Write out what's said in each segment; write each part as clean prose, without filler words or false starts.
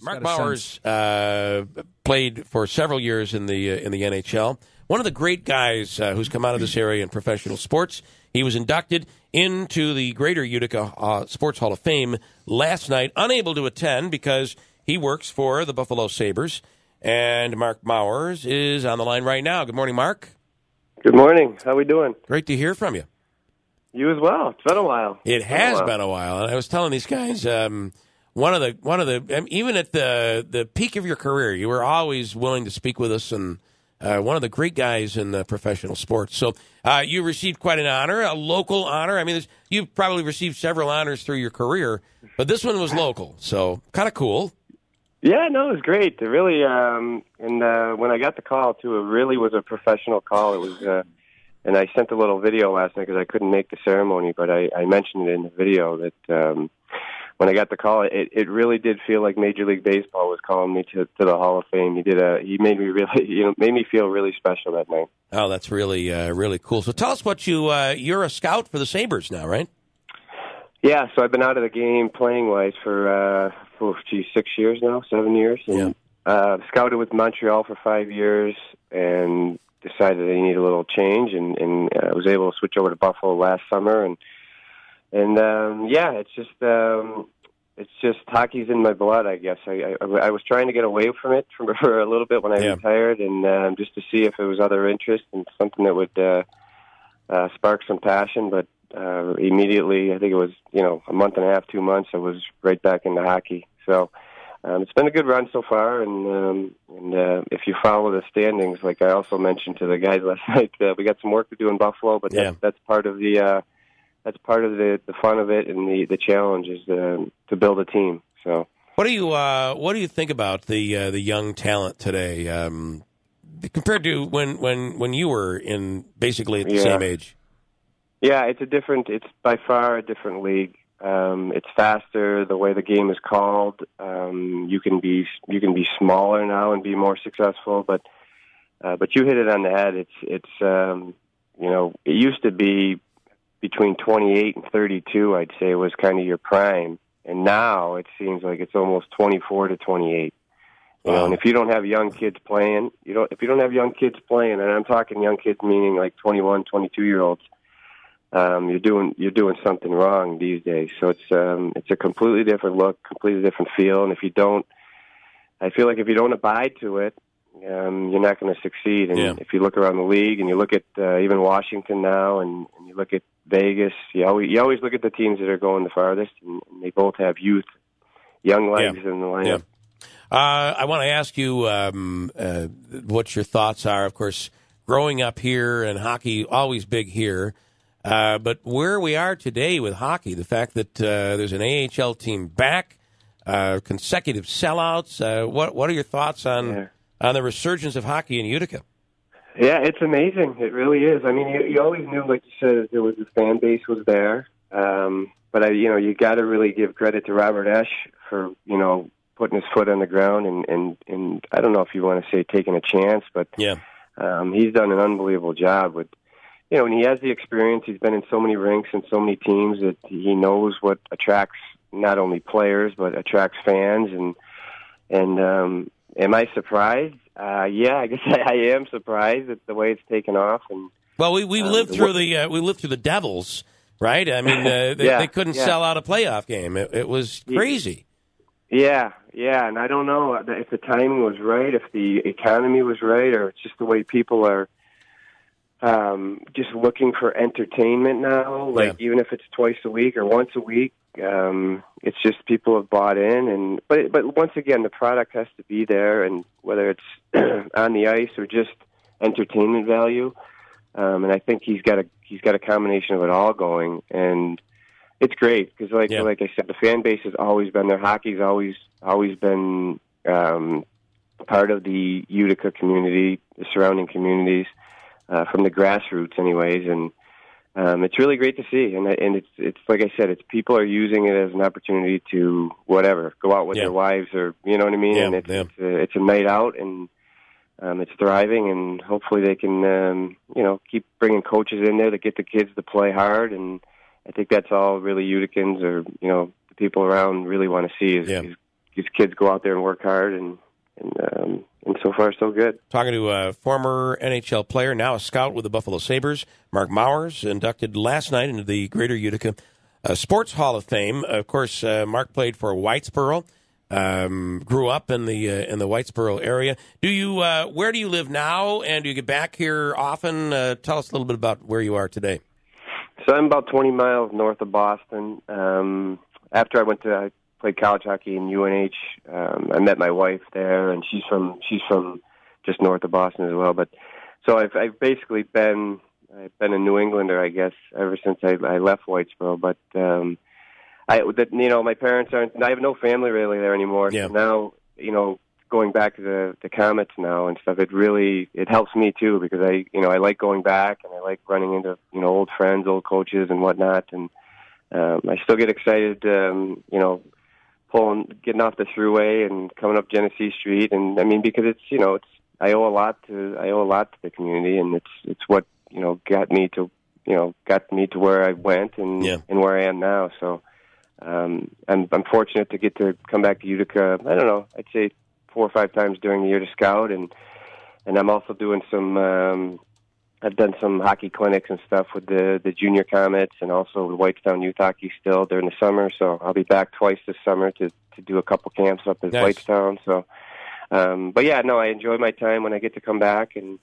Mark Mowers played for several years in the NHL. One of the great guys who's come out of this area in professional sports. He was inducted into the Greater Utica Sports Hall of Fame last night, unable to attend because he works for the Buffalo Sabres. And Mark Mowers is on the line right now. Good morning, Mark. Good morning. How we doing? Great to hear from you. You as well. It's been a while. It has been a while. And I was telling these guys, one of the even at the peak of your career, you were always willing to speak with us, and one of the great guys in professional sports. So you received quite an honor, a local honor. I mean, you've probably received several honors through your career, but this one was local, so kind of cool. Yeah, no, it was great. It really, and when I got the call too, it really was a professional call. It was, and I sent a little video last night because I couldn't make the ceremony, but I mentioned it in the video that when I got the call, it really did feel like Major League Baseball was calling me to the Hall of Fame. He made me really, made me feel really special that night. Oh, that's really really cool. So tell us what you're a scout for the Sabres now, right? Yeah, so I've been out of the game playing-wise for 6 years now, 7 years. And, scouted with Montreal for 5 years and decided I need a little change, and I was able to switch over to Buffalo last summer. And it's just hockey's in my blood, I guess. I was trying to get away from it for a little bit when I retired, and just to see if there was other interest and something that would spark some passion, but immediately, I think it was, a month and a half, 2 months, I was right back into hockey. So it's been a good run so far, and if you follow the standings, like I also mentioned to the guys last night, we got some work to do in Buffalo, but that's part of the fun of it, and the challenge is to build a team. So what do you think about the young talent today compared to when you were in basically at the same age? Yeah, it's by far a different league. It's faster. The way the game is called, you can be smaller now and be more successful. But you hit it on the head. It used to be between 28 and 32. I'd say was kind of your prime, and now it seems like it's almost 24 to 28. Wow. And if you don't have young kids playing, and I'm talking young kids meaning like 21, 22-year-olds. You're doing something wrong these days. So it's a completely different look, completely different feel. And I feel like if you don't abide to it, you're not going to succeed. And if you look around the league and you look at even Washington now, and you look at Vegas, you always look at the teams that are going the farthest, and they both have youth, young legs in the lineup. I want to ask you what your thoughts are. Of course, growing up here and hockey, always big here. But where we are today with hockey, the fact that there's an AHL team back, consecutive sellouts, what are your thoughts on the resurgence of hockey in Utica? Yeah, it's amazing. It really is. I mean, you always knew, like you said, there was the fan base was there. But you got to really give credit to Robert Esch for putting his foot on the ground and I don't know if you want to say taking a chance, but he's done an unbelievable job with. And he has the experience. He's been in so many rinks and so many teams that he knows what attracts not only players but attracts fans. And am I surprised? Yeah, I guess I am surprised at the way it's taken off. And well, we lived through the Devils, right? I mean, they couldn't sell out a playoff game. It was crazy. Yeah, and I don't know if the timing was right, if the economy was right, or it's just the way people are. Just looking for entertainment now, even if it's twice a week or once a week, it's just people have bought in, but once again, the product has to be there, and whether it's on the ice or just entertainment value, and I think he's got a combination of it all going, and it's great because like I said, the fan base has always been there. Hockey's always been part of the Utica community, the surrounding communities. From the grassroots anyways, and it's really great to see. And it's like I said, it's people are using it as an opportunity to go out with their wives, or you know what I mean. And it's a night out, and it's thriving, and hopefully they can keep bringing coaches in there to get the kids to play hard. And I think that's all really Uticans or the people around really want to see is his kids go out there and work hard, and so far so good. Talking to a former NHL player, now a scout with the Buffalo Sabres, Mark Mowers, inducted last night into the Greater Utica Sports Hall of Fame. Of course, Mark played for Whitesboro. Grew up in the Whitesboro area. Where do you live now, and do you get back here often? Tell us a little bit about where you are today. So I'm about 20 miles north of Boston. After I played college hockey in UNH. I met my wife there, and she's from just north of Boston as well. But so I've basically been a New Englander, I guess, ever since I left Whitesboro. But my parents aren't. I have no family really there anymore. Yeah. So now, going back to the Comets now and stuff, it helps me too, because I like going back, and I like running into old friends, old coaches, and whatnot. And I still get excited, getting off the thruway and coming up Genesee Street, and I mean, because I owe a lot to the community, and it's what got me to where I went and where I am now. So I'm fortunate to get to come back to Utica. I don't know, I'd say 4 or 5 times during the year to scout, and I'm also doing some. I've done some hockey clinics and stuff with the junior Comets, and also with Whitestown Youth Hockey still during the summer. So I'll be back twice this summer to do a couple camps up at Whitestown. So, but yeah, no, I enjoy my time when I get to come back, and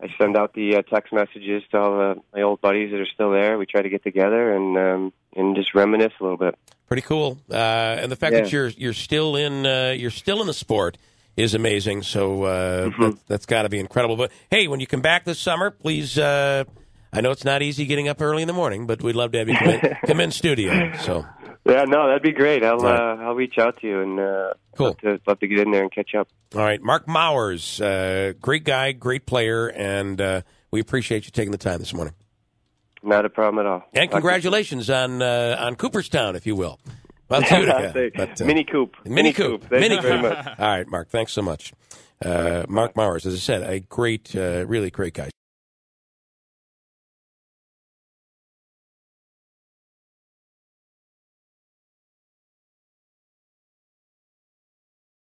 I send out the text messages to all my old buddies that are still there. We try to get together and just reminisce a little bit. Pretty cool, and the fact that you're still in the sport is amazing. So that's got to be incredible. But hey, when you come back this summer, please. I know it's not easy getting up early in the morning, but we'd love to have you come in studio. So yeah, no, that'd be great. I'll reach out to you, and cool. Love to get in there and catch up. All right, Mark Mowers, great guy, great player, and we appreciate you taking the time this morning. Not a problem at all. And congratulations on Cooperstown, if you will. Well, Utica, Mini Coop. Mini Coop. Thank you very much. All right, Mark, thanks so much. Mark Mowers, as I said, a great, really great guy.